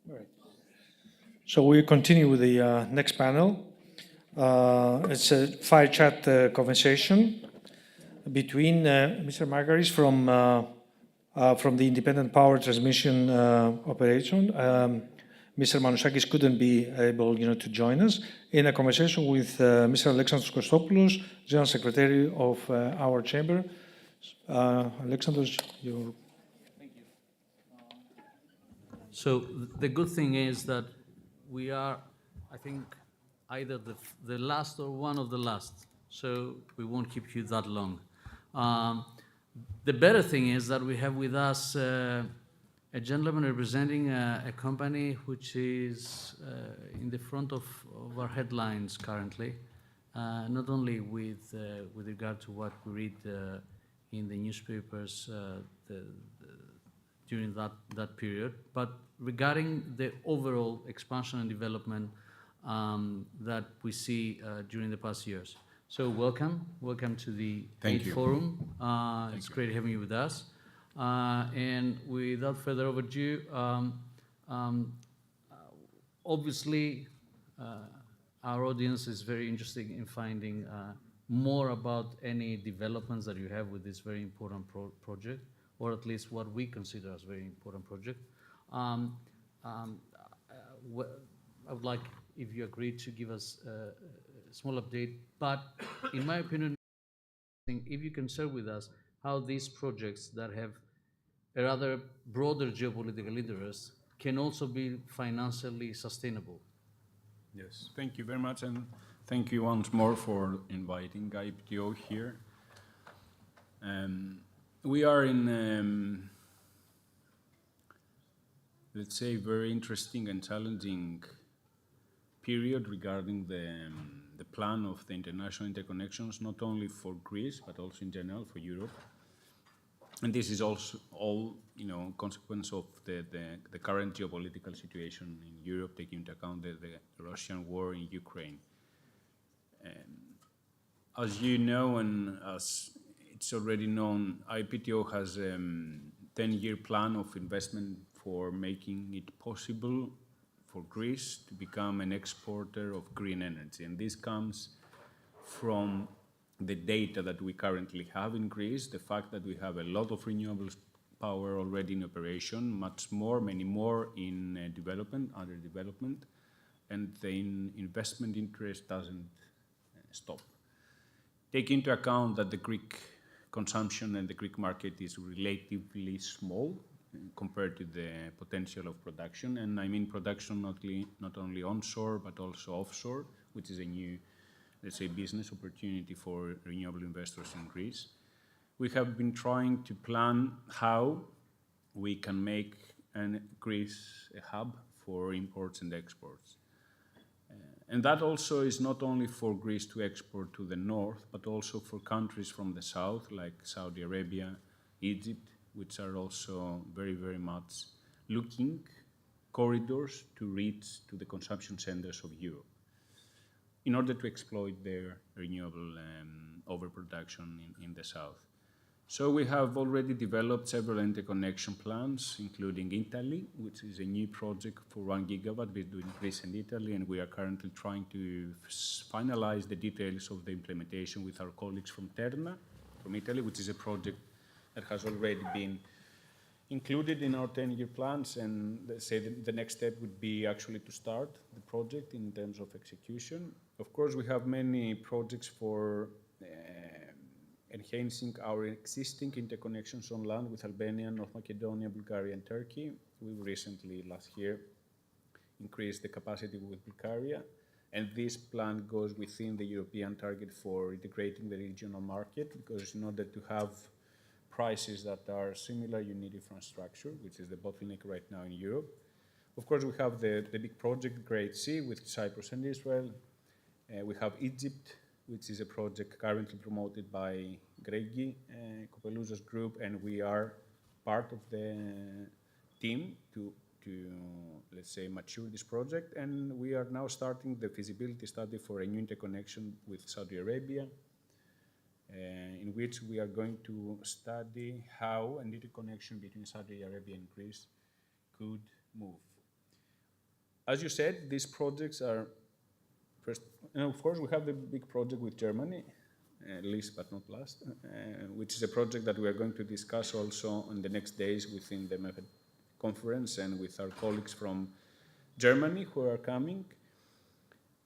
All right. So we continue with the next panel. It's a fire chat conversation between Mr. Margaris from the Independent Power Transmission Operation. Mr. Manouchakis couldn't be able, to join us in a conversation with Mr. Alexandros Kostopoulos, General Secretary of our chamber. Alexandros, you. Thank you. So the good thing is that we are, I think, either the last or one of the last. So we won't keep you that long. The better thing is that we have with us a gentleman representing a company which is in the front of our headlines currently, not only with regard to what we read in the newspapers during that period, but regarding the overall expansion and development that we see during the past years. So welcome to the Thank you. Forum. It's great having you with us. And without further ado, obviously, our audience is very interested in finding more about any developments that you have with this very important project, or at least what we consider as a very important project. I would like, if you agree, to give us a small update, but in my opinion, if you can share with us how these projects that have a rather broader geopolitical interest can also be financially sustainable. Yes, thank you very much, and thank you once more for inviting IPTO here. We are in, let's say, very interesting and challenging period regarding the plan of the international interconnections, not only for Greece, but also in general for Europe. And this is also all, consequence of the current geopolitical situation in Europe, taking into account the Russian war in Ukraine. As you know, and as it's already known, IPTO has a 10-year plan of investment for making it possible for Greece to become an exporter of green energy. And this comes from the data that we currently have in Greece, the fact that we have a lot of renewables power already in operation, much more, many more in development, under development, and the investment interest doesn't stop. Take into account that the Greek consumption and the Greek market is relatively small compared to the potential of production, and I mean production not only onshore but also offshore, which is a new, let's say, business opportunity for renewable investors in Greece. We have been trying to plan how we can make Greece a hub for imports and exports. And that also is not only for Greece to export to the north, but also for countries from the south, like Saudi Arabia, Egypt, which are also very, very much looking corridors to reach to the consumption centers of Europe in order to exploit their renewable overproduction in the south. So we have already developed several interconnection plans, including Italy, which is a new project for 1 gigawatt between Greece and Italy, and we are currently trying to finalize the details of the implementation with our colleagues from Terna, from Italy, which is a project that has already been included in our 10-year plans, and let's say the next step would be actually to start the project in terms of execution. Of course, we have many projects for enhancing our existing interconnections on land with Albania, North Macedonia, Bulgaria, and Turkey. We recently, last year, increased the capacity with Bulgaria, and this plan goes within the European target for integrating the regional market, because in order to have prices that are similar, you need infrastructure, which is the bottleneck right now in Europe. Of course, we have the big project, Great Sea, with Cyprus and Israel. We have Egypt, which is a project currently promoted by Gregi, Kopelouza's group, and we are part of the team to let's say, mature this project. And we are now starting the feasibility study for a new interconnection with Saudi Arabia, in which we are going to study how an interconnection between Saudi Arabia and Greece could move. as you said, these projects are first, and of course, we have the big project with Germany, least but not last, which is a project that we are going to discuss also in the next days within the MEFED conference and with our colleagues from Germany who are coming.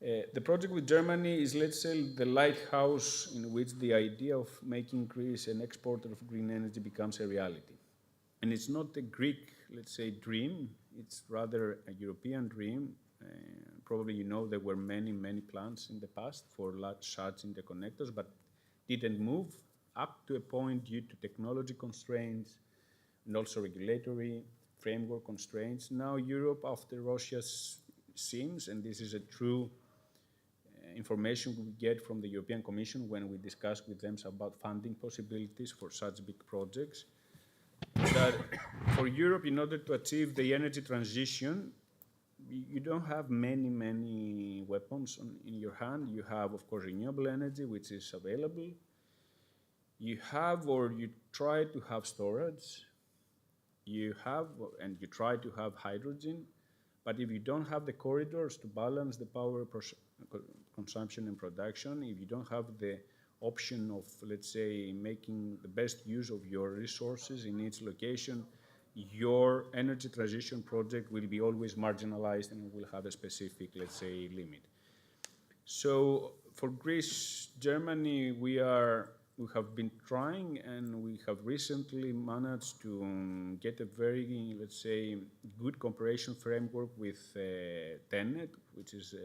The project with Germany is, let's say, the lighthouse in which the idea of making Greece an exporter of green energy becomes a reality. And it's not a Greek, let's say, dream, it's rather a European dream. Probably you know there were many, many plans in the past for such interconnectors, but didn't move up to a point due to technology constraints and also regulatory framework constraints. Now Europe, after Russia, seems, and this is a true information we get from the European Commission when we discuss with them about funding possibilities for such big projects, that for Europe, in order to achieve the energy transition, you don't have many weapons in your hand. You have, of course, renewable energy, which is available. You have, or you try to have storage. You have, and you try to have hydrogen. But if you don't have the corridors to balance the power consumption and production, if you don't have the option of, let's say, making the best use of your resources in each location, your energy transition project will be always marginalized and will have a specific, let's say, limit. So for Greece, Germany, we have been trying, and we have recently managed to get a very, let's say, good cooperation framework with TenneT, which is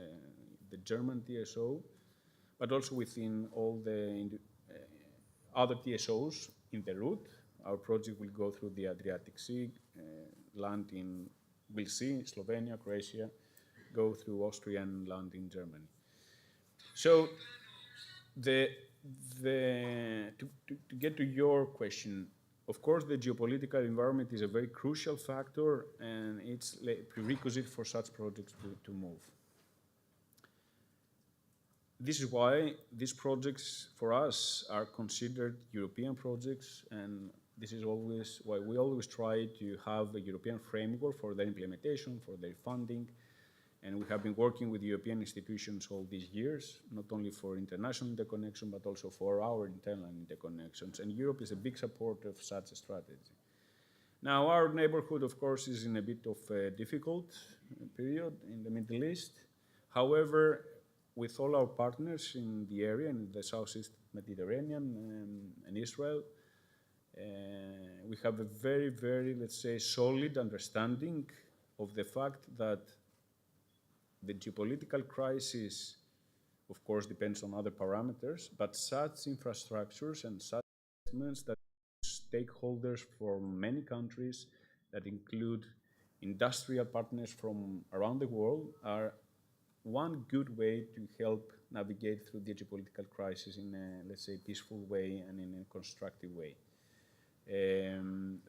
the German TSO, but also within all the other TSOs in the route. Our project will go through the Adriatic Sea, land in, we'll see, Slovenia, Croatia, go through Austria and land in Germany. So to get to your question, of course, the geopolitical environment is a very crucial factor, and it's a prerequisite for such projects to move. This is why these projects for us are considered European projects, and this is always why we always try to have a European framework for their implementation, for their funding. And we have been working with European institutions all these years, not only for international interconnection, but also for our internal interconnections. And Europe is a big supporter of such a strategy. Now, our neighborhood, of course, is in a bit of a difficult period in the Middle East. However, with all our partners in the area, in the Southeast Mediterranean and Israel, we have a very, let's say, solid understanding of the fact that the geopolitical crisis, of course, depends on other parameters, but such infrastructures and such investments that stakeholders from many countries that include industrial partners from around the world are one good way to help navigate through the geopolitical crisis in a, let's say, peaceful way and in a constructive way.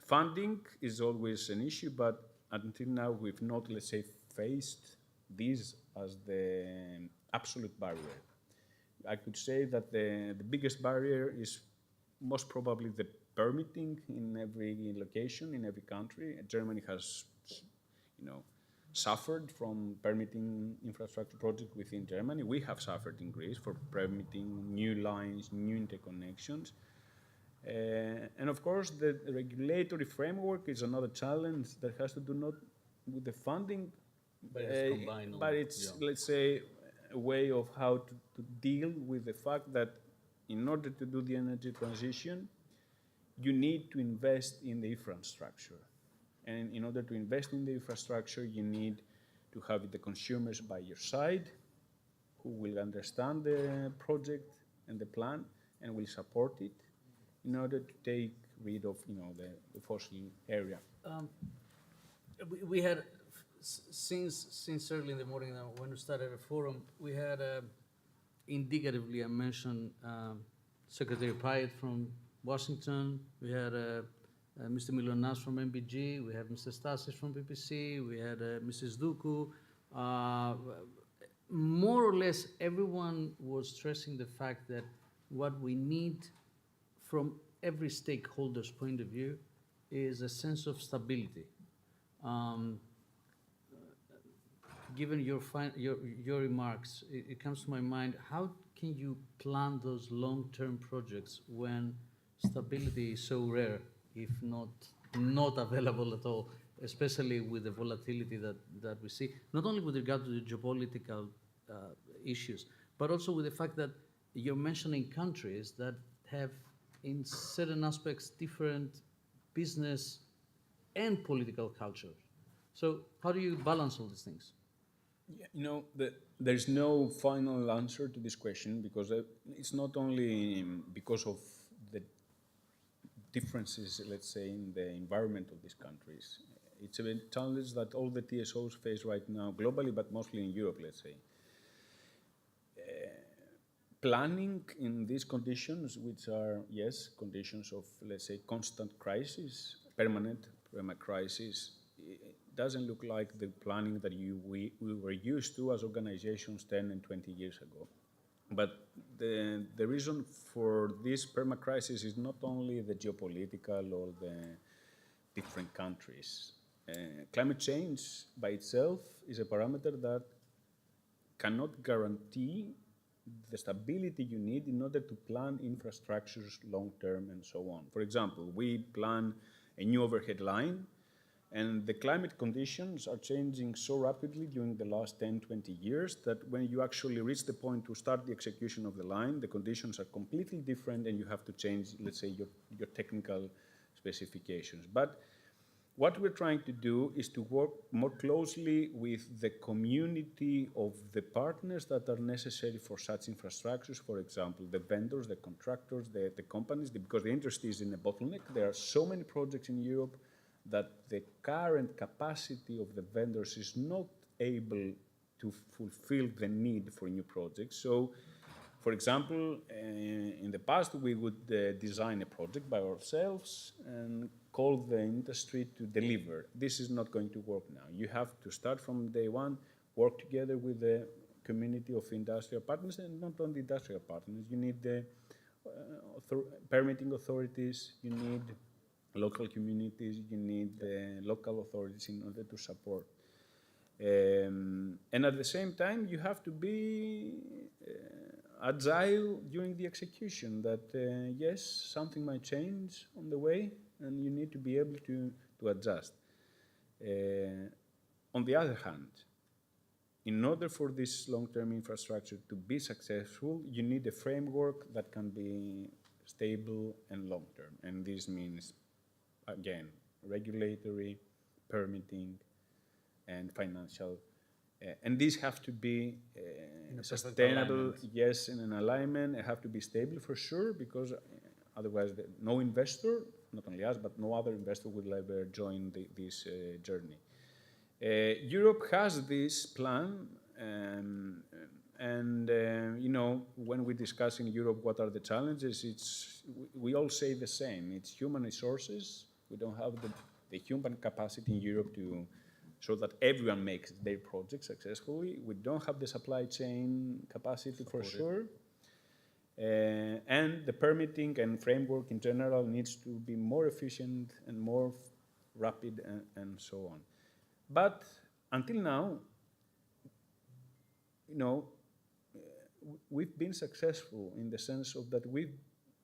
Funding is always an issue, but until now we've not, let's say, faced this as the absolute barrier. I could say that the biggest barrier is most probably the permitting in every location, in every country. Germany has, suffered from permitting infrastructure projects within Germany. We have suffered in Greece for permitting new lines, new interconnections. And of course, the regulatory framework is another challenge that has to do not with the funding, but it's combined. But it's, let's say, a way of how to deal with the fact that in order to do the energy transition, you need to invest in the infrastructure. And in order to invest in the infrastructure, you need to have the consumers by your side who will understand the project and the plan and will support it in order to take rid of, the fossil area. We had, since early in the morning when we started the forum, we had indicatively, I mentioned Secretary Pyatt from Washington, we had Mr. Milonas from MBG, we had Mr. Stasis from PPC, we had Mrs. Duku. More or less everyone was stressing the fact that what we need from every stakeholder's point of view is a sense of stability. given your remarks, it comes to my mind, how can you plan those long-term projects when stability is so rare, if not available at all, especially with the volatility that we see, not only with regard to the geopolitical issues, but also with the fact that you're mentioning countries that have, in certain aspects, different business and political cultures. So how do you balance all these things? Yeah, there's no final answer to this question because it's not only because of the differences, let's say, in the environment of these countries. It's a challenge that all the TSOs face right now globally, but mostly in Europe, let's say. Planning in these conditions, which are, yes, conditions of, let's say, constant crisis, permanent crisis, it doesn't look like the planning that we were used to as organizations 10 and 20 years ago. But the reason for this perma-crisis is not only the geopolitical or the different countries. Climate change by itself is a parameter that cannot guarantee the stability you need in order to plan infrastructures long-term and so on. For example, we plan a new overhead line, and the climate conditions are changing so rapidly during the last 10, 20 years that when you actually reach the point to start the execution of the line, the conditions are completely different and you have to change, let's say, your technical specifications. But what we're trying to do is to work more closely with the community of the partners that are necessary for such infrastructures, for example, the vendors, the contractors, the companies, because the industry is in a bottleneck. There are so many projects in Europe that the current capacity of the vendors is not able to fulfill the need for new projects. So, for example, in the past, we would design a project by ourselves and call the industry to deliver. This is not going to work now. You have to start from day one, work together with the community of industrial partners, and not only industrial partners. You need the permitting authorities, you need local communities, you need the local authorities in order to support. And at the same time, you have to be agile during the execution, that yes, something might change on the way, and you need to be able to adjust. On the other hand, in order for this long-term infrastructure to be successful, you need a framework that can be stable and long-term. And this means, again, regulatory, permitting, and financial. And these have to be sustainable, yes, in an alignment. They have to be stable for sure, because otherwise no investor, not only us, but no other investor will ever join this journey. Europe has this plan, and when we discuss in Europe what are the challenges, we all say the same. It's human resources. We don't have the human capacity in Europe so that everyone makes their project successfully. We don't have the supply chain capacity for sure. And the permitting and framework in general needs to be more efficient and more rapid and so on. But until now, we've been successful in the sense of that we've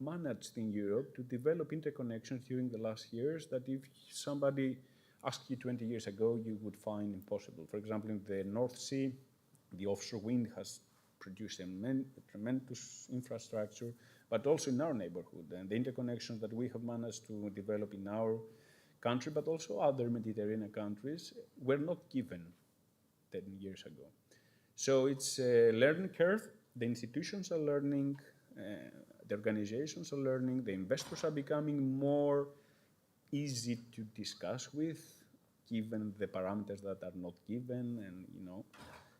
managed in Europe to develop interconnections during the last years that if somebody asked you 20 years ago, you would find impossible. For example, in the North Sea, the offshore wind has produced a tremendous infrastructure, but also in our neighborhood. And the interconnections that we have managed to develop in our country, but also other Mediterranean countries, were not given 10 years ago. So it's a learning curve. The institutions are learning, the organizations are learning, the investors are becoming more easy to discuss with, given the parameters that are not given, and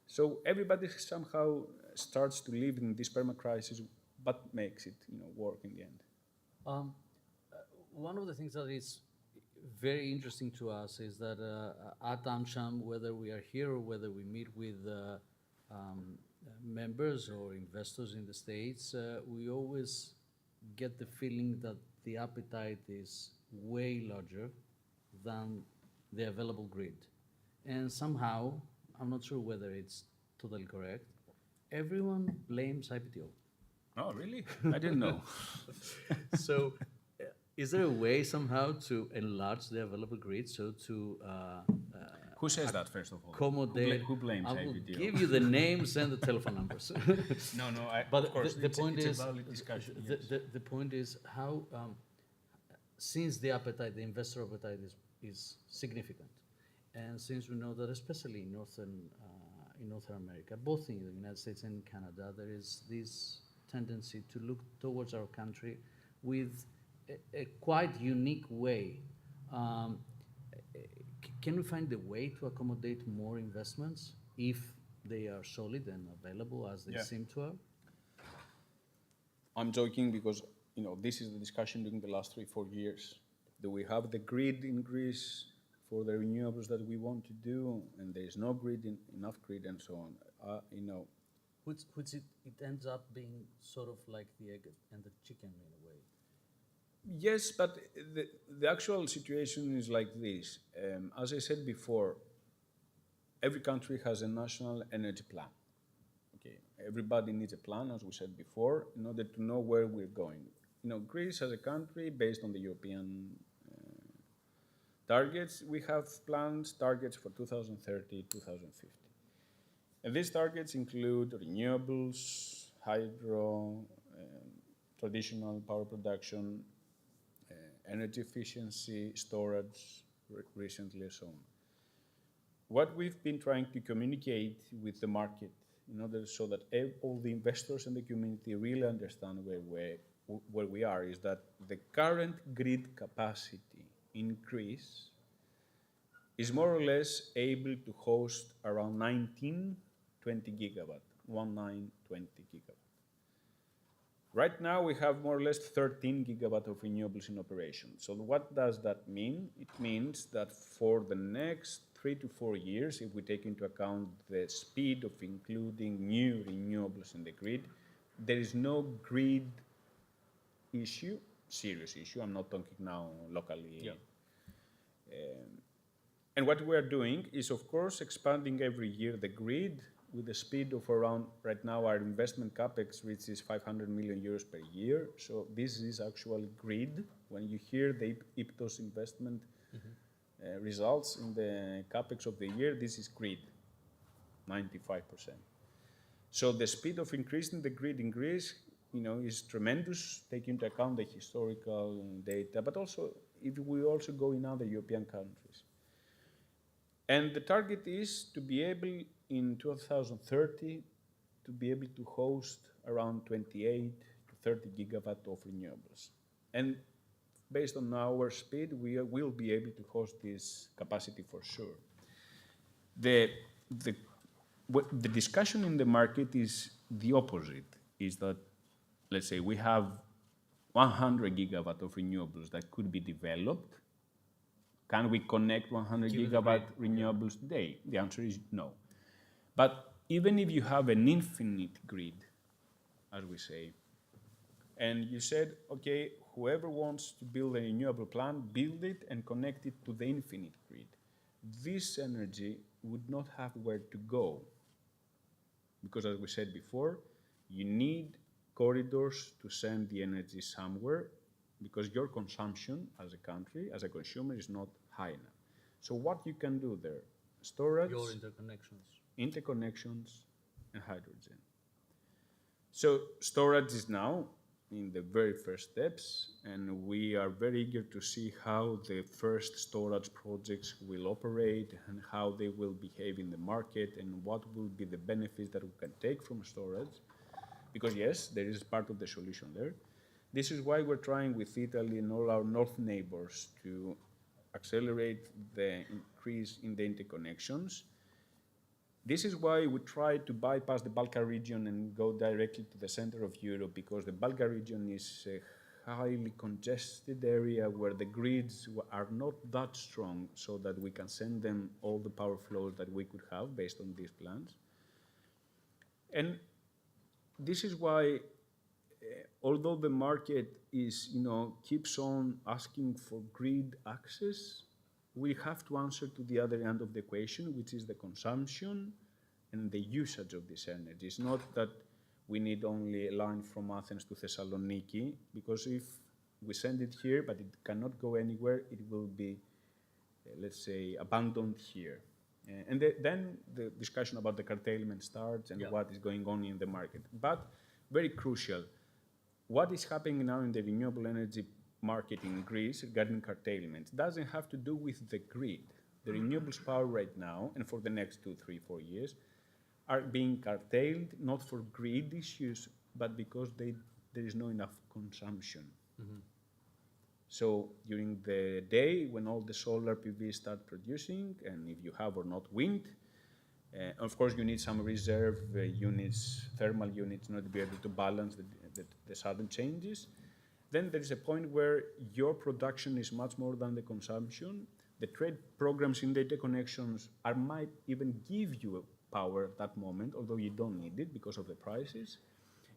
so everybody somehow starts to live in this perma-crisis, but makes it work in the end. One of the things that is very interesting to us is that at AmCham, whether we are here or whether we meet with members or investors in the States, we always get the feeling that the appetite is way larger than the available grid. And somehow I'm not sure whether it's totally correct. Everyone blames IPTO. Oh, really? I didn't know. So, is there a way somehow to enlarge the available grid so to Who says that, first of all? accommodate? Who blames I will IPTO? give you the names and the telephone numbers. No, But of course, the point it's is, a valid discussion. the, Yes. the point is how, since the appetite, the investor appetite is significant, and since we know that especially in North America, both in the United States and Canada, there is this tendency to look towards our country with a quite unique way. Um, can we find a way to accommodate more investments if they are solid and available as they Yeah. seem to are? I'm joking because this is the discussion during the last 3-4 years. Do we have the grid in Greece for the renewables that we want to do, and there is no enough grid, and so on? It ends up being sort of like the egg and the chicken in a way. Yes, but the actual situation is like this. As I said before, every country has a national energy plan. Okay, everybody needs a plan, as we said before, in order to know where we're going. Greece as a country, based on the European targets, we have targets for 2030, 2050. And these targets include renewables, hydro, traditional power production, energy efficiency, storage, recently, and so on. What we've been trying to communicate with the market in order so that all the investors and the community really understand where we are is that the current grid capacity in Greece is more or less able to host around 20 gigawatt, 20 gigawatt. Right now, we have more or less 13 gigawatt of renewables in operation. So what does that mean? It means that for the next 3 to 4 years, if we take into account the speed of including new renewables in the grid, there is no grid issue, serious issue. I'm not talking now locally. Yeah. And what we are doing is, of course, expanding every year the grid with a speed of around, right now, our investment capex reaches 500 million euros per year. So this is actually grid. When you hear the IPTO's investment results in the capex of the year, this is grid, 95%. So the speed of increasing the grid in Greece, is tremendous, taking into account the historical data, but also if we also go in other European countries. And the target is to be able, in 2030, to be able to host around 28 to 30 gigawatt of renewables. And based on our speed, we will be able to host this capacity for sure. The discussion in the market is the opposite, is that, let's say, we have 100 gigawatt of renewables that could be developed. Can we connect 100 gigawatt renewables today? The answer is no. But even if you have an infinite grid, as we say, and you said, okay, whoever wants to build a renewable plant, build it and connect it to the infinite grid. This energy would not have where to go. Because as we said before, you need corridors to send the energy somewhere, because your consumption as a country, as a consumer, is not high enough. So what you can do there? Storage, Your interconnections, and hydrogen. So storage is now in the very first steps, and we are very eager to see how the first storage projects will operate and how they will behave in the market and what will be the benefits that we can take from storage. Because yes, there is part of the solution there. This is why we're trying with Italy and all our north neighbors to accelerate the increase in the interconnections. This is why we try to bypass the Balkan region and go directly to the center of Europe, because the Balkan region is a highly congested area where the grids are not that strong so that we can send them all the power flows that we could have based on these plans. And this is why, although the market is, keeps on asking for grid access, we have to answer to the other end of the equation, which is the consumption and the usage of this energy. It's not that we need only a line from Athens to Thessaloniki, because if we send it here, but it cannot go anywhere, it will be, let's say, abandoned here. And then the discussion about the curtailment starts and what is going on in the market. But very crucial, what is happening now in the renewable energy market in Greece regarding curtailment doesn't have to do with the grid. The renewables power right now, and for the next 2, 3, 4 years, are being curtailed not for grid issues, but because there is not enough consumption. So during the day, when all the solar PV start producing, and if you have or not wind, of course you need some reserve units, thermal units, in order to be able to balance the sudden changes. Then there is a point where your production is much more than the consumption. The trade programs in the interconnections might even give you power at that moment, although you don't need it because of the prices.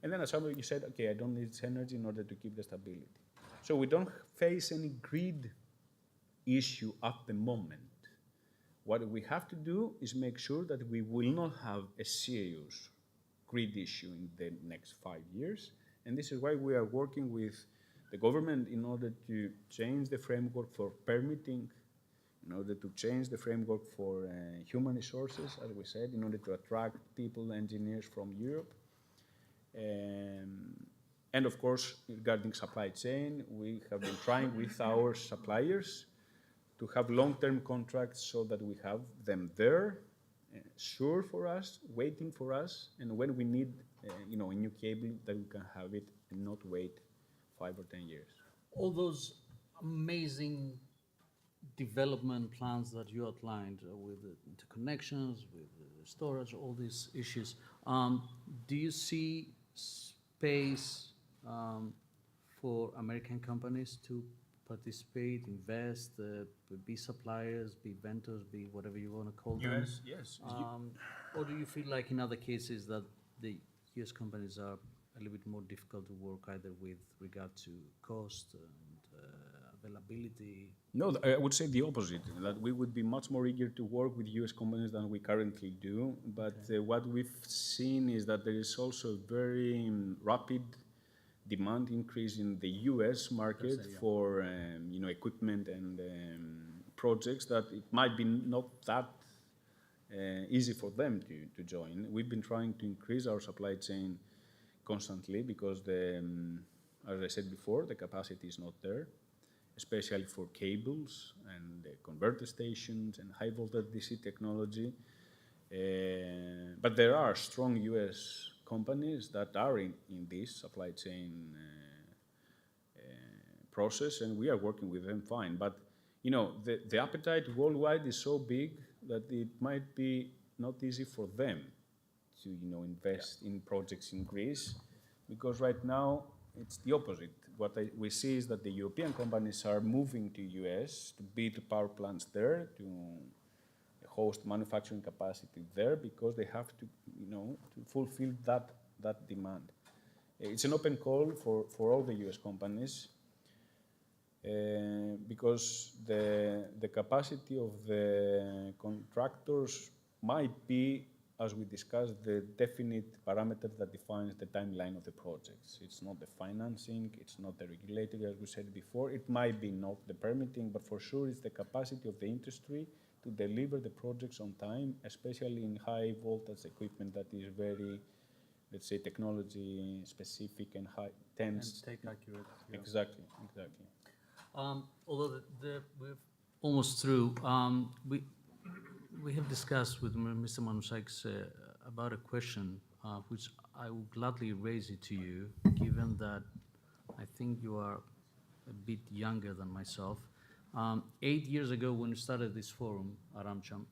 And then at some point you said, okay, I don't need this energy in order to keep the stability. So we don't face any grid issue at the moment. What we have to do is make sure that we will not have a serious grid issue in the next 5 years. And this is why we are working with the government in order to change the framework for permitting, in order to change the framework for human resources, as we said, in order to attract people, engineers from Europe. And of course, regarding supply chain, we have been trying with our suppliers to have long-term contracts so that we have them there, sure for us, waiting for us, and when we need a new cable, that we can have it and not wait 5 or 10 years. All those amazing development plans that you outlined with the interconnections, with the storage, all these issues, do you see space for American companies to participate, invest, be suppliers, be vendors, be whatever you want to call them? Yes. Or do you feel like in other cases that the US companies are a little bit more difficult to work either with regard to cost and availability? No, I would say the opposite, that we would be much more eager to work with US companies than we currently do. But what we've seen is that there is also a very rapid demand increase in the US market for equipment and projects that it might be not that easy for them to join. We've been trying to increase our supply chain constantly because, as I said before, the capacity is not there, especially for cables and converter stations and high voltage DC technology. But there are strong US companies that are in this supply chain process, and we are working with them fine. But the appetite worldwide is so big that it might be not easy for them to invest in projects in Greece, because right now it's the opposite. What we see is that the European companies are moving to US to build power plants there, to host manufacturing capacity there, because they have to fulfill that demand. It's an open call for all the US companies, because the capacity of the contractors might be, as we discussed, the definite parameter that defines the timeline of the projects. It's not the financing, it's not the regulatory, as we said before. It might be not the permitting, but for sure it's the capacity of the industry to deliver the projects on time, especially in high voltage equipment that is very, let's say, technology specific and high tense. And take accurate. Yeah. Exactly. Although we're almost through, we have discussed with Mr. Manouchakis about a question which I will gladly raise it to you, given that I think you are a bit younger than myself. 8 years ago, when we started this forum at AmCham,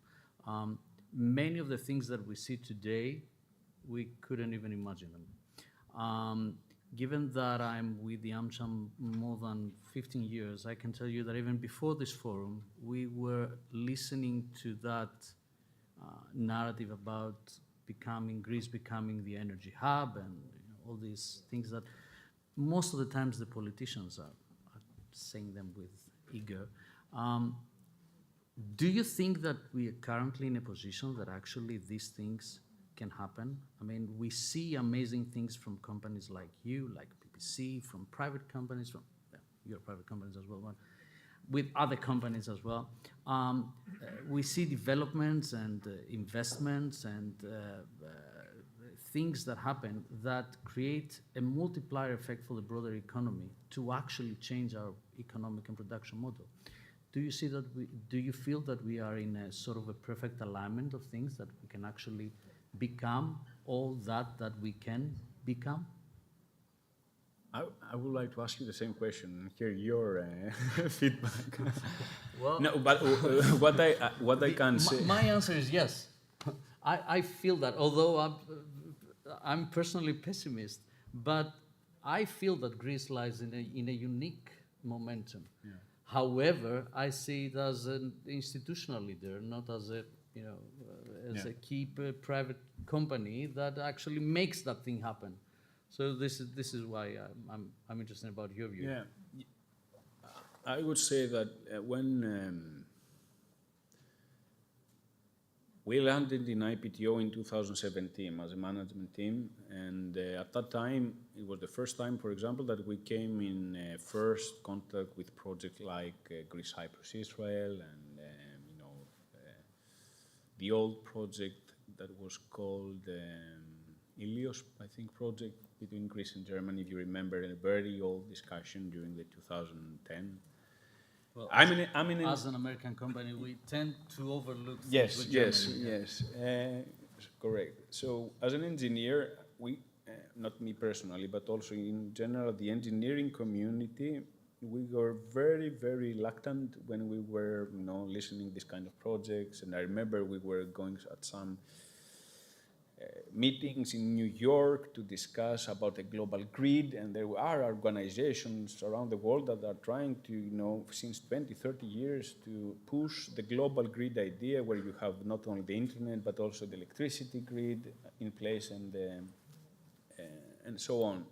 many of the things that we see today, we couldn't even imagine them. Given that I'm with the AmCham more than 15 years, I can tell you that even before this forum, we were listening to that narrative about Greece becoming the energy hub and all these things that most of the times the politicians are saying them with eager. Do you think that we are currently in a position that actually these things can happen? I mean, we see amazing things from companies like you, like BBC, from private companies, from your private companies as well, but with other companies as well. We see developments and investments and things that happen that create a multiplier effect for the broader economy to actually change our economic and production model. Do you see that do you feel that we are in a sort of a perfect alignment of things that we can actually become all that we can become? I would like to ask you the same question and hear your feedback. Well, No, but what I can say. My answer is yes. I feel that, although I'm personally pessimist, but I feel that Greece lies in a unique momentum. Yeah. However, I see it as an institutional leader, not as a a key private company that actually makes that thing happen. So this is why I'm interested about your view. Yeah, I would say that when we landed in IPTO in 2017 as a management team, and at that time it was the first time, for example, that we came in first contact with projects like Greece, Cyprus, Israel, and the old project that was called Ilios, I think, project between Greece and Germany, if you remember, a very old discussion during the 2010. Well, as as an American company, we tend to overlook things with Germany. Yes, correct. So as an engineer, we, not me personally, but also in general, the engineering community, we were very, very reluctant when we were, listening these kind of projects. And I remember we were going at some meetings in New York to discuss about a global grid, and there are organizations around the world that are trying to, since 20, 30 years, to push the global grid idea where you have not only the internet, but also the electricity grid in place and so on.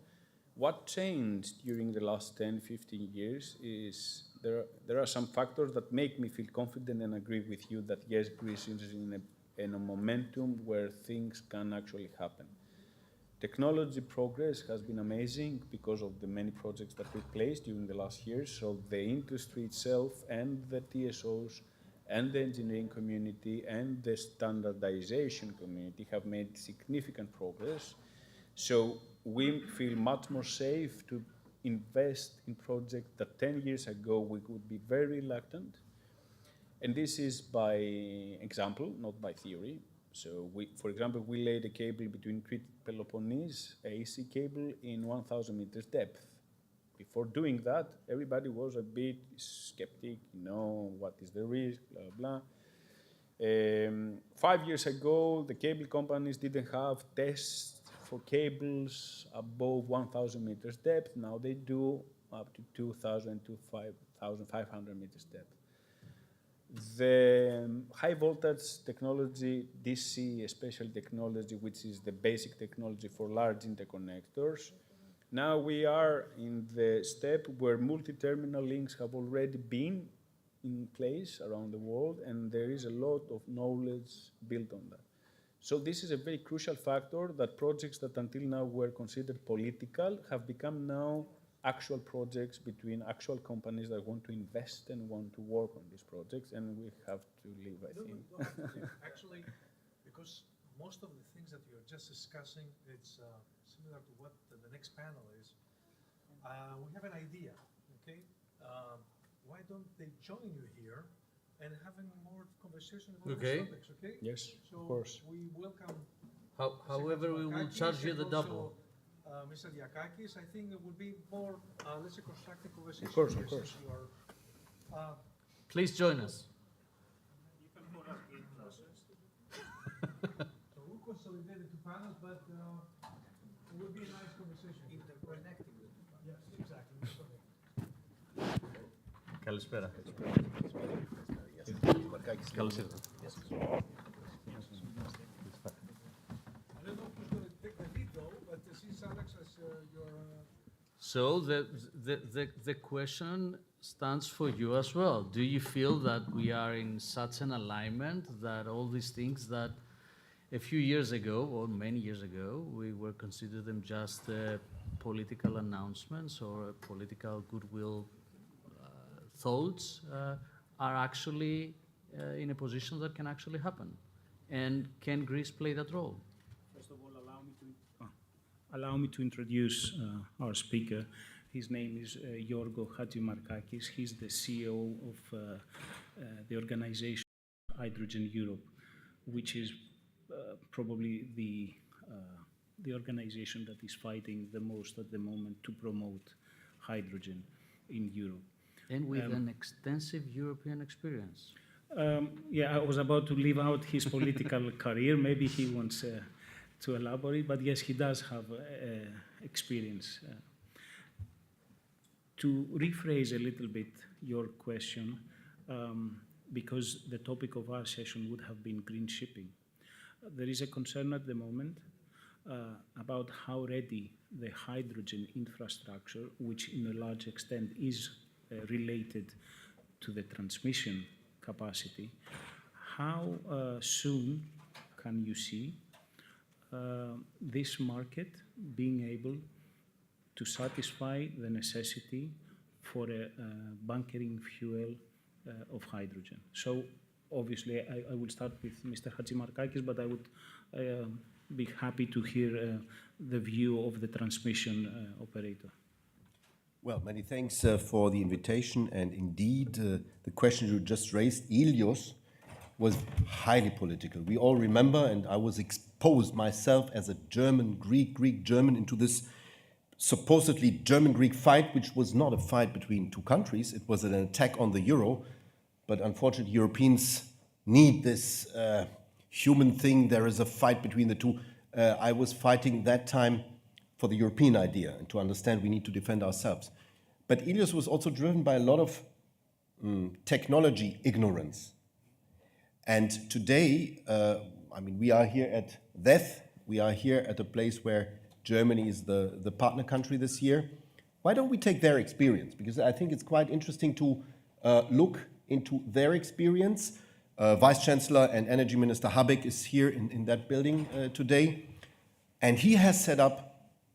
What changed during the last 10, 15 years is there are some factors that make me feel confident and agree with you that yes, Greece is in a momentum where things can actually happen. Technology progress has been amazing because of the many projects that took place during the last years. So the industry itself and the TSOs and the engineering community and the standardization community have made significant progress. So we feel much more safe to invest in projects that 10 years ago we would be very reluctant. And this is by example, not by theory. So, for example, we laid a cable between Crete and Peloponnese, a AC cable in 1,000 meters depth. Before doing that, everybody was a bit skeptic, what is the risk, blah, blah. 5 years ago, the cable companies didn't have tests for cables above 1,000 meters depth. Now they do up to 2,000 to 5,500 meters depth. The high voltage technology, DC special technology, which is the basic technology for large interconnectors. Now we are in the step where multi-terminal links have already been in place around the world, and there is a lot of knowledge built on that. So this is a very crucial factor that projects that until now were considered political have become now actual projects between actual companies that want to invest and want to work on these projects, and we have to live, I think. Actually, because most of the things that you're just discussing, it's similar to what the next panel is. We have an idea, okay? Why don't they join you here and having more conversation about the subjects, okay? Yes, so of course. We welcome. However, we will charge you the double. Mr. Diakakis, I think it would be more, let's say, constructive conversation. Of course. You are, Please join us. you can put us in process. So we'll consolidate the two panels, but it would be a nice conversation. Interconnecting the two panels. Yes, exactly. Καλησπέρα. Καλώς ήρθατε. I don't know who's going to take the lead though, but since Alex has your... So the question stands for you as well. Do you feel that we are in such an alignment that all these things that a few years ago, or many years ago, we were considered them just political announcements or political goodwill thoughts, are actually in a position that can actually happen? And can Greece play that role? First of all, allow me to introduce our speaker. His name is Giorgo Hatzimarkakis. He's the CEO of the organization Hydrogen Europe, which is probably the organization that is fighting the most at the moment to promote hydrogen in Europe. And with an extensive European experience. Yeah, I was about to leave out his political career. Maybe he wants to elaborate, but yes, he does have experience. To rephrase a little bit your question, because the topic of our session would have been green shipping. There is a concern at the moment about how ready the hydrogen infrastructure, which in a large extent is related to the transmission capacity, how soon can you see this market being able to satisfy the necessity for a bunkering fuel of hydrogen? So obviously I will start with Mr. Hatzimarkakis, but I would be happy to hear the view of the transmission operator. Well, many thanks for the invitation, and indeed the question you just raised, Ilios, was highly political. We all remember, and I was exposed myself as a German, Greek-German into this supposedly German-Greek fight, which was not a fight between two countries. It was an attack on the euro, but unfortunately Europeans need this human thing. There is a fight between the two. I was fighting that time for the European idea and to understand we need to defend ourselves. But Ilios was also driven by a lot of technology ignorance. And today, I mean, we are here at DEF, we are here at a place where Germany is the partner country this year. Why don't we take their experience? Because I think it's quite interesting to look into their experience. Vice Chancellor and Energy Minister Habeck is here in that building today. And he has set up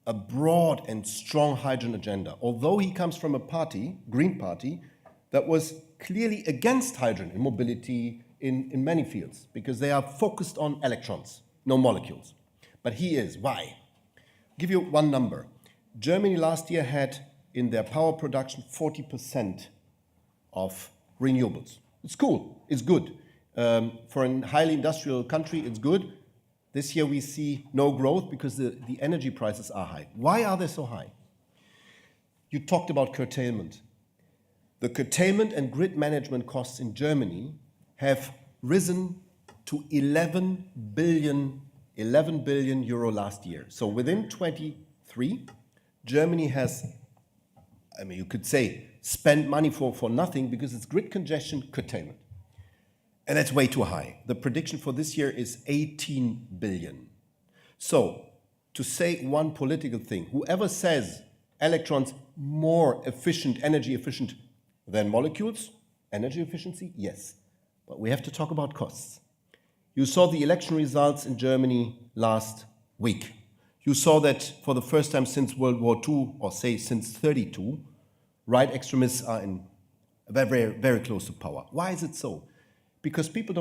a broad and strong hydrogen agenda. Although he comes from a party, Green Party, that was clearly against hydrogen in mobility, in many fields, because they are focused on electrons, no molecules. But he is. Why? I'll give you one number. Germany last year had in their power production 40% of renewables. It's cool. It's good. For a highly industrial country, it's good. This year we see no growth because the energy prices are high. Why are they so high? You talked about curtailment. The curtailment and grid management costs in Germany have risen to 11 billion euro last year. So within 23, Germany has, I mean, you could say, spent money for nothing because it's grid congestion, curtailment. And that's way too high. The prediction for this year is 18 billion. So, to say one political thing, whoever says electrons more efficient, energy efficient than molecules, energy efficiency, yes. But we have to talk about costs. You saw the election results in Germany last week. You saw that for the first time since World War II, or say since 32, right extremists are very, very close to power. Why is it so? Because people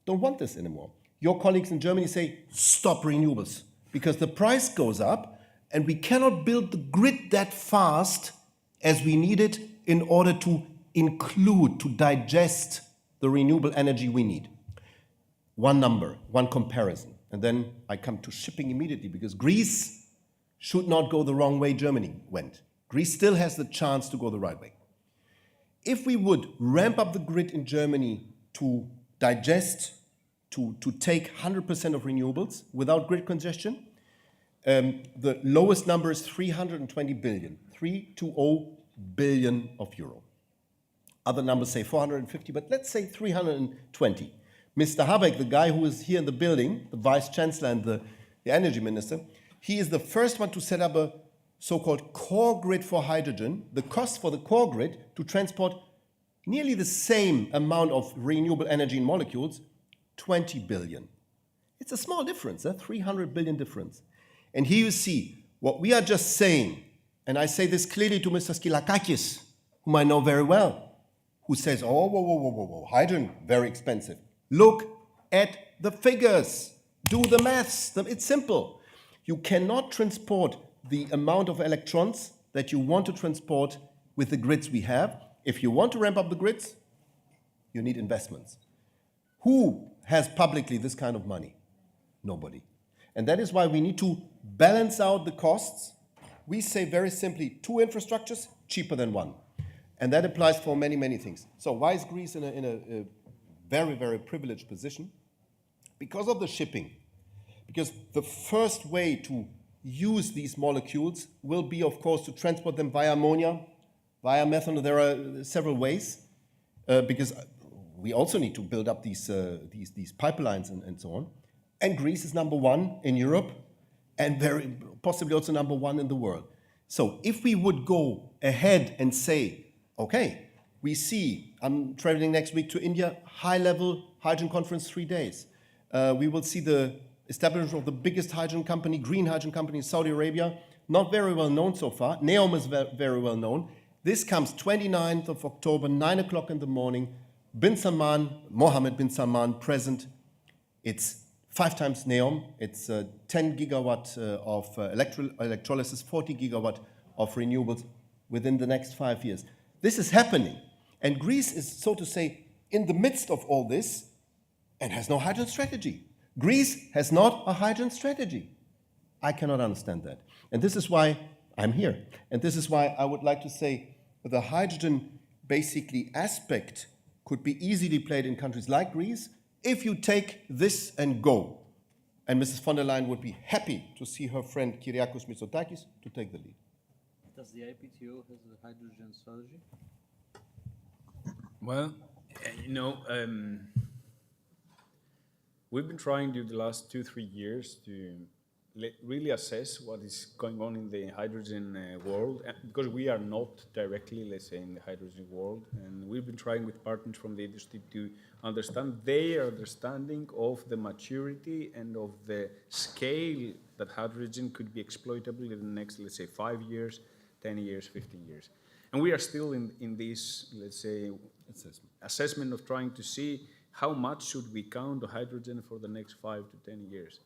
don't want this anymore. Your colleagues in Germany say, stop renewables, because the price goes up and we cannot build the grid that fast as we need it in order to include, to digest the renewable energy we need. One number, one comparison, and then I come to shipping immediately, because Greece should not go the wrong way Germany went. Greece still has the chance to go the right way. If we would ramp up the grid in Germany to digest, to take 100% of renewables without grid congestion, the lowest number is 320 billion, 320 billion of euro. Other numbers say 450, but let's say 320. Mr. Habeck, the guy who is here in the building, the Vice Chancellor and the Energy Minister, he is the first one to set up a so-called core grid for hydrogen, the cost for the core grid to transport nearly the same amount of renewable energy in molecules, 20 billion. It's a small difference, a 300 billion difference. And here you see what we are just saying, and I say this clearly to Mr. Skylakakis, whom I know very well, who says, oh, whoa, hydrogen, very expensive. Look at the figures. Do the maths. It's simple. You cannot transport the amount of electrons that you want to transport with the grids we have. If you want to ramp up the grids, you need investments. Who has publicly this kind of money? Nobody. And that is why we need to balance out the costs. We say very simply, 2 infrastructures, cheaper than 1. And that applies for many, many things. So why is Greece in a very, very privileged position? Because of the shipping. Because the first way to use these molecules will be, of course, to transport them via ammonia, via methanol. There are several ways, because we also need to build up these pipelines and so on. And Greece is number 1 in Europe, and very possibly also number 1 in the world. So if we would go ahead and say, okay, we see, I'm traveling next week to India, high-level hydrogen conference, 3 days. We will see the establishment of the biggest hydrogen company, green hydrogen company in Saudi Arabia, not very well known so far. NEOM is very well known. This comes 29th of October, 9 o'clock in the morning. Mohammed bin Salman present. It's 5 times NEOM. It's 10 gigawatt of electrolysis, 40 gigawatt of renewables within the next 5 years. This is happening. And Greece is, so to say, in the midst of all this and has no hydrogen strategy. Greece has not a hydrogen strategy. I cannot understand that. And this is why I'm here. And this is why I would like to say the hydrogen basically aspect could be easily played in countries like Greece if you take this and go. And Mrs. von der Leyen would be happy to see her friend Kyriakos Mitsotakis to take the lead. Does the IPTO have a hydrogen strategy? Well, we've been trying during the last 2-3 years to really assess what is going on in the hydrogen world, because we are not directly, let's say, in the hydrogen world, and we've been trying with partners from the industry to understand their understanding of the maturity and of the scale that hydrogen could be exploitable in the next, let's say, 5 years, 10 years, 15 years. And we are still in this, let's say, assessment of trying to see how much should we count on hydrogen for the next 5 to 10 years.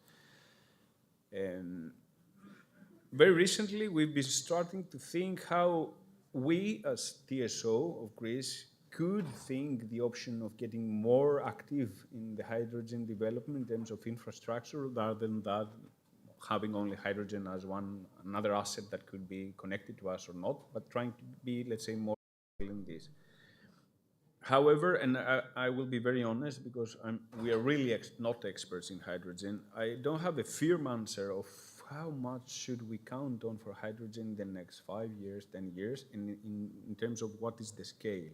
Very recently, we've been starting to think how we, as TSO of Greece, could think the option of getting more active in the hydrogen development in terms of infrastructure, rather than that having only hydrogen as another asset that could be connected to us or not, but trying to be, let's say, more in this. However, and I will be very honest, because we are really not experts in hydrogen, I don't have a firm answer of how much should we count on for hydrogen in the next 5 years, 10 years, in terms of what is the scale.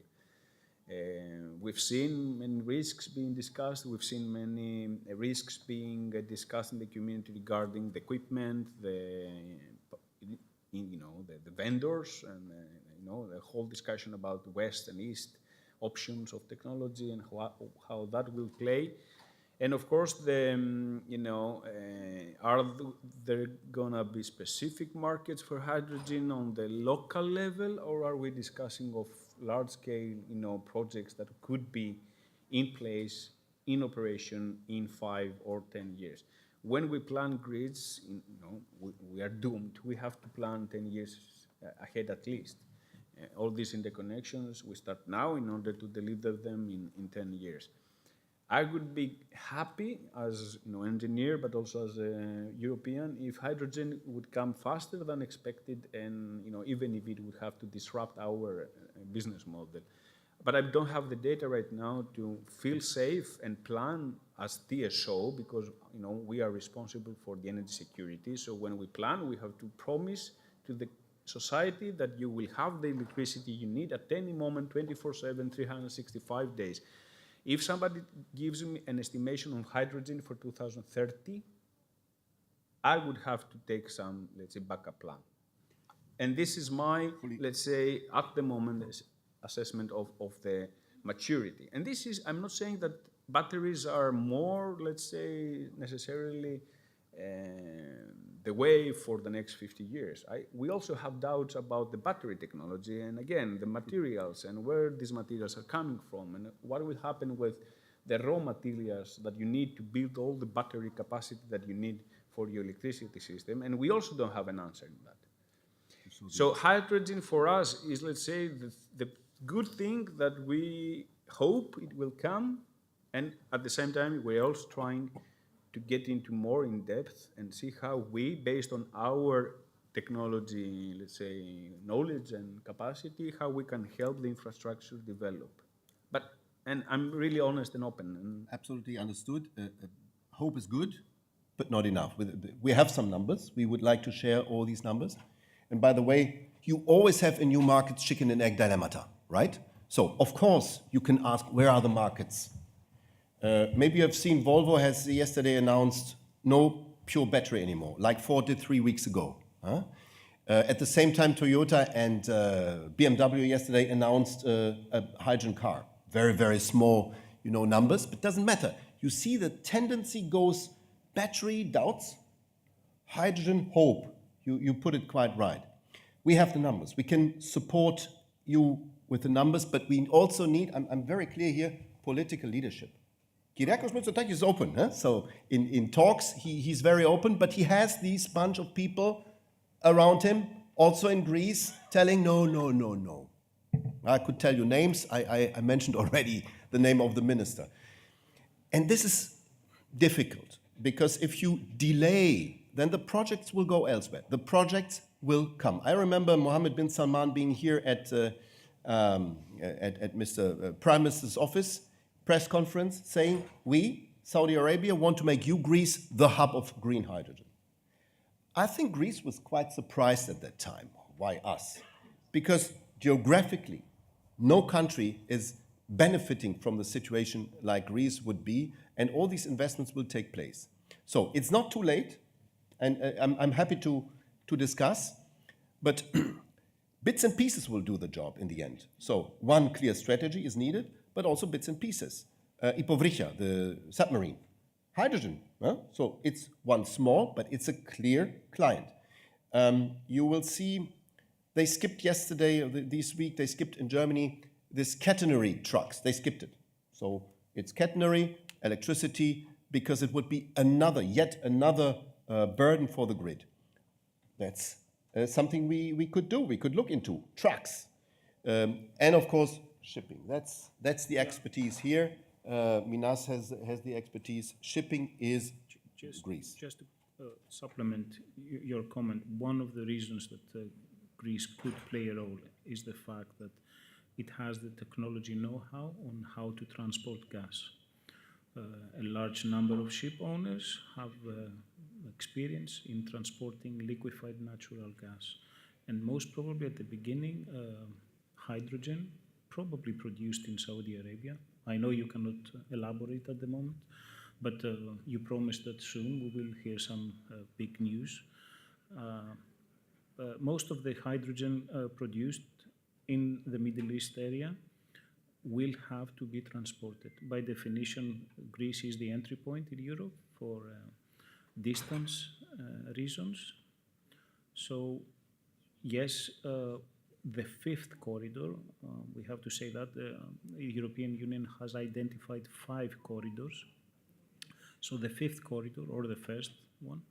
We've seen many risks being discussed. We've seen many risks being discussed in the community regarding the equipment, the vendors, and the whole discussion about West and East options of technology and how that will play. And of course, are there gonna be specific markets for hydrogen on the local level, or are we discussing of large-scale, projects that could be in place, in operation in 5 or 10 years? When we plan grids, we are doomed. We have to plan 10 years ahead at least. All these interconnections, we start now in order to deliver them in 10 years. I would be happy as engineer, but also as a European, if hydrogen would come faster than expected, and even if it would have to disrupt our business model. But I don't have the data right now to feel safe and plan as TSO, because we are responsible for the energy security. So when we plan, we have to promise to the society that you will have the electricity you need at any moment, 24/7, 365 days. If somebody gives me an estimation on hydrogen for 2030, I would have to take some, let's say, backup plan. And this is my, let's say, at the moment, assessment of the maturity. And this is, I'm not saying that batteries are more, let's say, necessarily the way for the next 50 years. We also have doubts about the battery technology and, again, the materials and where these materials are coming from and what will happen with the raw materials that you need to build all the battery capacity that you need for your electricity system. And we also don't have an answer in that. So hydrogen for us is, let's say, the good thing that we hope it will come, and at the same time, we're also trying to get into more in depth and see how we, based on our technology, let's say, knowledge and capacity, how we can help the infrastructure develop. And I'm really honest and open. And Absolutely understood. Hope is good, but not enough. We have some numbers. We would like to share all these numbers. And by the way, you always have in new markets chicken and egg dilemmata, right? So, of course, you can ask, where are the markets? Maybe you have seen Volvo has yesterday announced no pure battery anymore, like Ford did 3 weeks ago. Huh? At the same time, Toyota and BMW yesterday announced a hydrogen car. Very, very small, numbers, but doesn't matter. You see the tendency goes battery, doubts, hydrogen, hope. You put it quite right. We have the numbers. We can support you with the numbers, but we also need, I'm very clear here, political leadership. Kyriakos Mitsotakis is open. Huh? So in talks, he's very open, but he has these bunch of people around him, also in Greece, telling no. I could tell you names. I mentioned already the name of the minister. And this is difficult, because if you delay, then the projects will go elsewhere. The projects will come. I remember Mohammed bin Salman being here at Mr. Prime Minister's office, press conference, saying, we, Saudi Arabia, want to make you, Greece, the hub of green hydrogen. I think Greece was quite surprised at that time. Why us? Because geographically, no country is benefiting from the situation like Greece would be, and all these investments will take place. So it's not too late, and I'm happy to discuss, but bits and pieces will do the job in the end. So one clear strategy is needed, but also bits and pieces. Ipovricha, the submarine, hydrogen. Huh? So it's one small, but it's a clear client. You will see they skipped yesterday, this week, they skipped in Germany this catenary trucks. They skipped it. So it's catenary, electricity, because it would be yet another burden for the grid. That's something we could do. We could look into trucks. And of course, shipping. That's the expertise here. Minas has the expertise. Shipping is Greece. Just to supplement your comment, one of the reasons that Greece could play a role is the fact that it has the technology know-how on how to transport gas. A large number of ship owners have experience in transporting liquefied natural gas. And most probably at the beginning, hydrogen, probably produced in Saudi Arabia. I know you cannot elaborate at the moment, but you promised that soon we will hear some big news. Most of the hydrogen produced in the Middle East area will have to be transported. By definition, Greece is the entry point in Europe for distance reasons. So, yes, the fifth corridor, we have to say that the European Union has identified 5 corridors. So the fifth corridor, or the first one,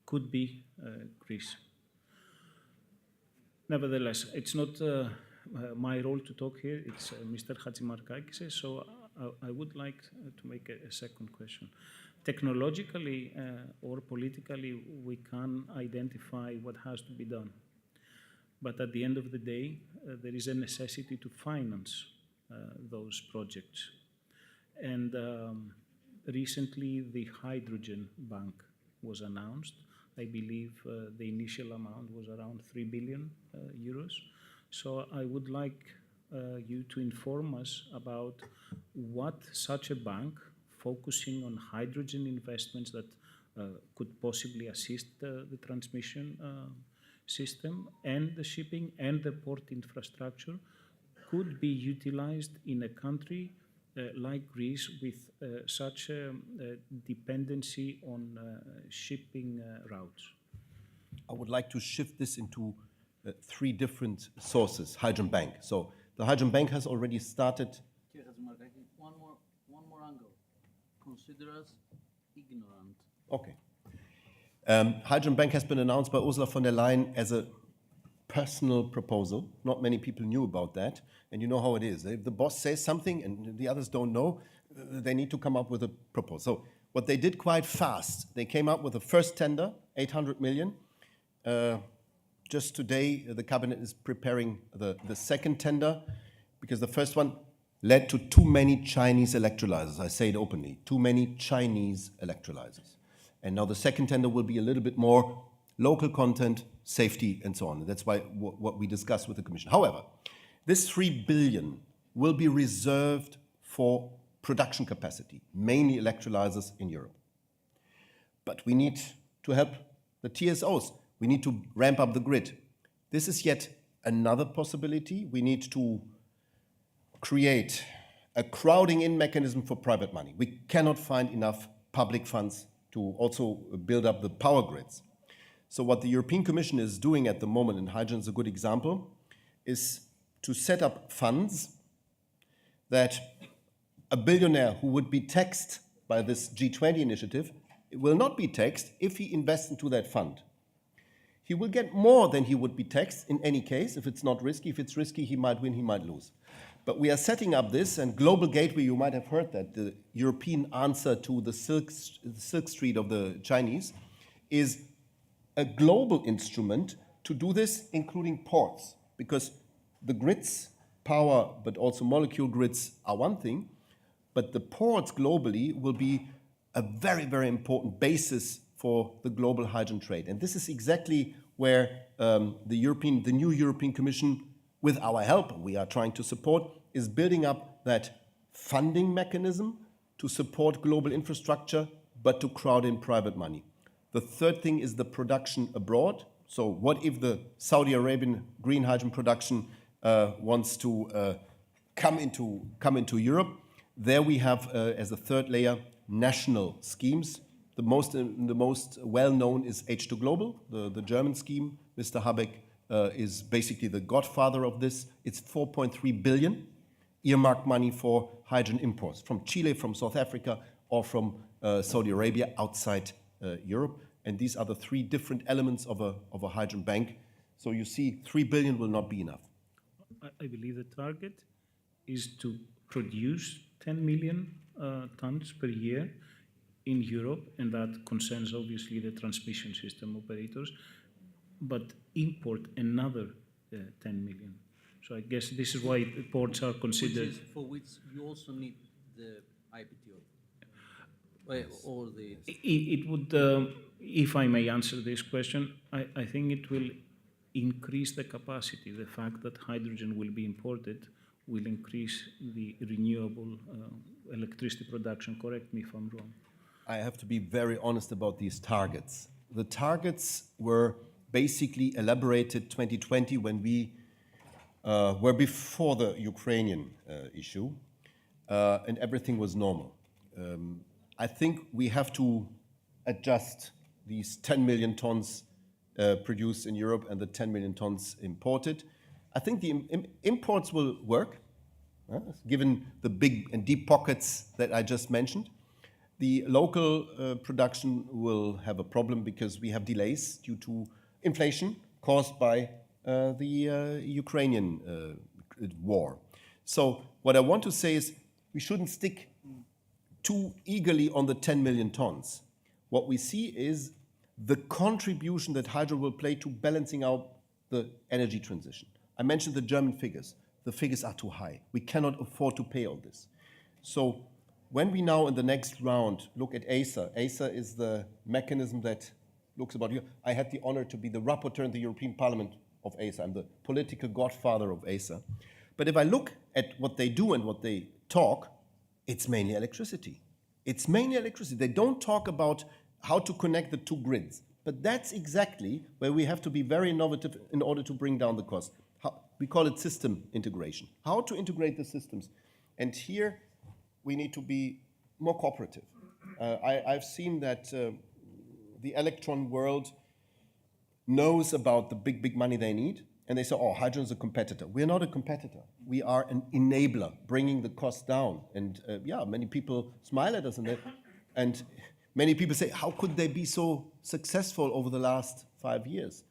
could be Greece. Nevertheless, it's not my role to talk here, it's Mr. Hatzimarkakis, so I would like to make a second question. Technologically or politically, we can identify what has to be done. But at the end of the day, there is a necessity to finance those projects. And recently, the Hydrogen Bank was announced. I believe the initial amount was around 3 billion euros. So I would like you to inform us about what such a bank focusing on hydrogen investments that could possibly assist the transmission system and the shipping and the port infrastructure could be utilized in a country like Greece with such a dependency on shipping routes. I would like to shift this into three different sources, Hydrogen Bank. So the Hydrogen Bank has already started. One more angle. Consider us ignorant. Okay. Hydrogen Bank has been announced by Ursula von der Leyen as a personal proposal. Not many people knew about that. And you know how it is. If the boss says something and the others don't know, they need to come up with a proposal. So what they did quite fast, they came up with the first tender, 800 million. Just today, the cabinet is preparing the second tender because the first one led to too many Chinese electrolyzers. I say it openly, too many Chinese electrolyzers. And now the second tender will be a little bit more local content, safety, and so on. And that's why what we discussed with the Commission. However, this 3 billion will be reserved for production capacity, mainly electrolyzers in Europe. But we need to help the TSOs. We need to ramp up the grid. This is yet another possibility. We need to create a crowding in mechanism for private money. We cannot find enough public funds to also build up the power grids. So what the European Commission is doing at the moment, and hydrogen is a good example, is to set up funds that a billionaire who would be taxed by this G20 initiative will not be taxed if he invests into that fund. He will get more than he would be taxed in any case if it's not risky. If it's risky, he might win, he might lose. But we are setting up this, and Global Gateway, you might have heard that, the European answer to the Silk Street of the Chinese, is a global instrument to do this, including ports, because the grids, power, but also molecule grids are one thing, but the ports globally will be a very, very important basis for the global hydrogen trade. And this is exactly where the new European Commission, with our help, we are trying to support, is building up that funding mechanism to support global infrastructure, but to crowd in private money. The third thing is the production abroad. So what if the Saudi Arabian green hydrogen production wants to come into Europe? There we have, as a third layer, national schemes. The most well-known is H2 Global, the German scheme. Mr. Habeck is basically the godfather of this. It's 4.3 billion earmarked money for hydrogen imports from Chile, from South Africa, or from Saudi Arabia outside Europe. And these are the three different elements of a hydrogen bank. So you see, 3 billion will not be enough. I believe the target is to produce 10 million tons per year in Europe, and that concerns obviously the transmission system operators, but import another 10 million. So I guess this is why ports are considered. For which you also need the IPTO. Or the... It would, if I may answer this question, I think it will increase the capacity. The fact that hydrogen will be imported will increase the renewable electricity production. Correct me if I'm wrong. I have to be very honest about these targets. The targets were basically elaborated 2020 when we were before the Ukrainian issue, and everything was normal. I think we have to adjust these 10 million tons produced in Europe and the 10 million tons imported. I think the imports will work, given the big and deep pockets that I just mentioned. The local production will have a problem because we have delays due to inflation caused by the Ukrainian war. So what I want to say is we shouldn't stick too eagerly on the 10 million tons. What we see is the contribution that hydro will play to balancing out the energy transition. I mentioned the German figures. The figures are too high. We cannot afford to pay all this. So when we now in the next round look at ACER, ACER is the mechanism that looks about you. I had the honor to be the rapporteur in the European Parliament of ACER. I'm the political godfather of ACER. But if I look at what they do and what they talk, it's mainly electricity. It's mainly electricity. They don't talk about how to connect the two grids. But that's exactly where we have to be very innovative in order to bring down the cost. We call it system integration. How to integrate the systems. And here we need to be more cooperative. I've seen that the electron world knows about the big money they need, and they say, oh, hydrogen is a competitor. We're not a competitor. We are an enabler, bringing the cost down. And many people smile at us, and many people say, how could they be so successful over the last 5 years?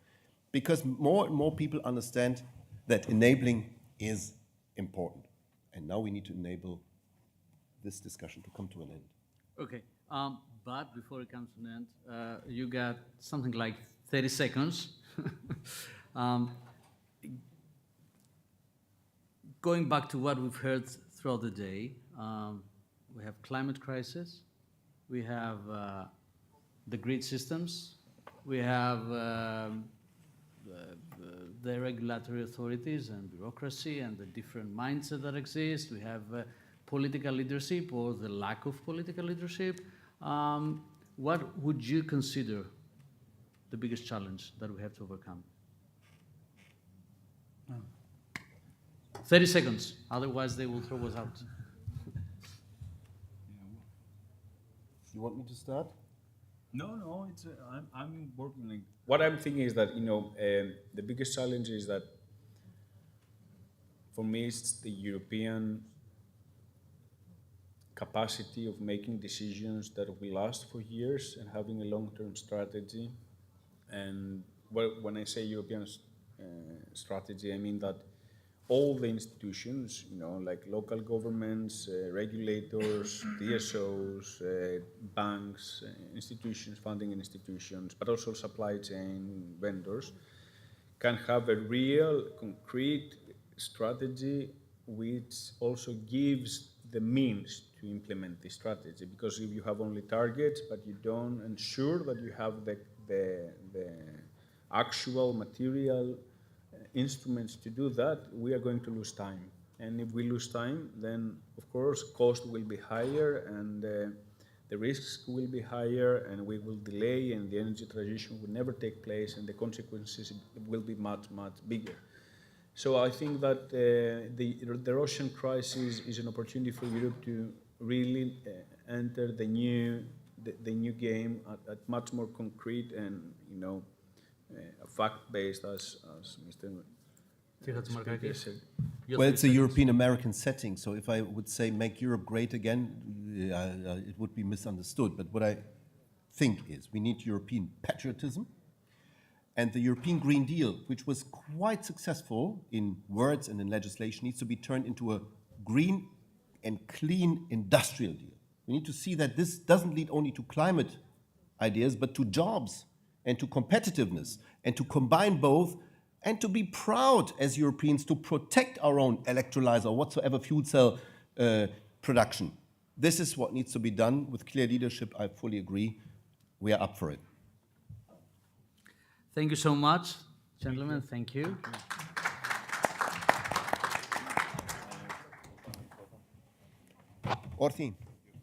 Because more and more people understand that enabling is important. And now we need to enable this discussion to come to an end. Okay, but before it comes to an end, you got something like 30 seconds. Going back to what we've heard throughout the day, we have climate crisis, we have the grid systems, we have the regulatory authorities and bureaucracy and the different mindset that exist. We have political leadership or the lack of political leadership. What would you consider the biggest challenge that we have to overcome? 30 seconds, otherwise they will throw us out. You want me to start? No, it's I'm working. What I'm thinking is that the biggest challenge is that for me it's the European capacity of making decisions that will last for years and having a long-term strategy. And when I say European strategy, I mean that all the institutions, like local governments, regulators, DSOs, banks, institutions, funding institutions, but also supply chain vendors, can have a real, concrete strategy which also gives the means to implement this strategy. Because if you have only targets, but you don't ensure that you have the actual material instruments to do that, we are going to lose time. And if we lose time, then of course cost will be higher and the risks will be higher and we will delay and the energy transition will never take place and the consequences will be much, much bigger. So I think that the Russian crisis is an opportunity for Europe to really enter the new game at much more concrete and fact-based, as Mr. Speaker said. Well, it's a European-American setting, so if I would say make Europe great again, it would be misunderstood. But what I think is we need European patriotism, and the European Green Deal, which was quite successful in words and in legislation, needs to be turned into a green and clean industrial deal. We need to see that this doesn't lead only to climate ideas, but to jobs and to competitiveness, and to combine both, and to be proud as Europeans to protect our own electrolyzer or whatsoever fuel cell production. This is what needs to be done with clear leadership. I fully agree. We are up for it. Thank you so much, gentlemen. Thank you. Orthin.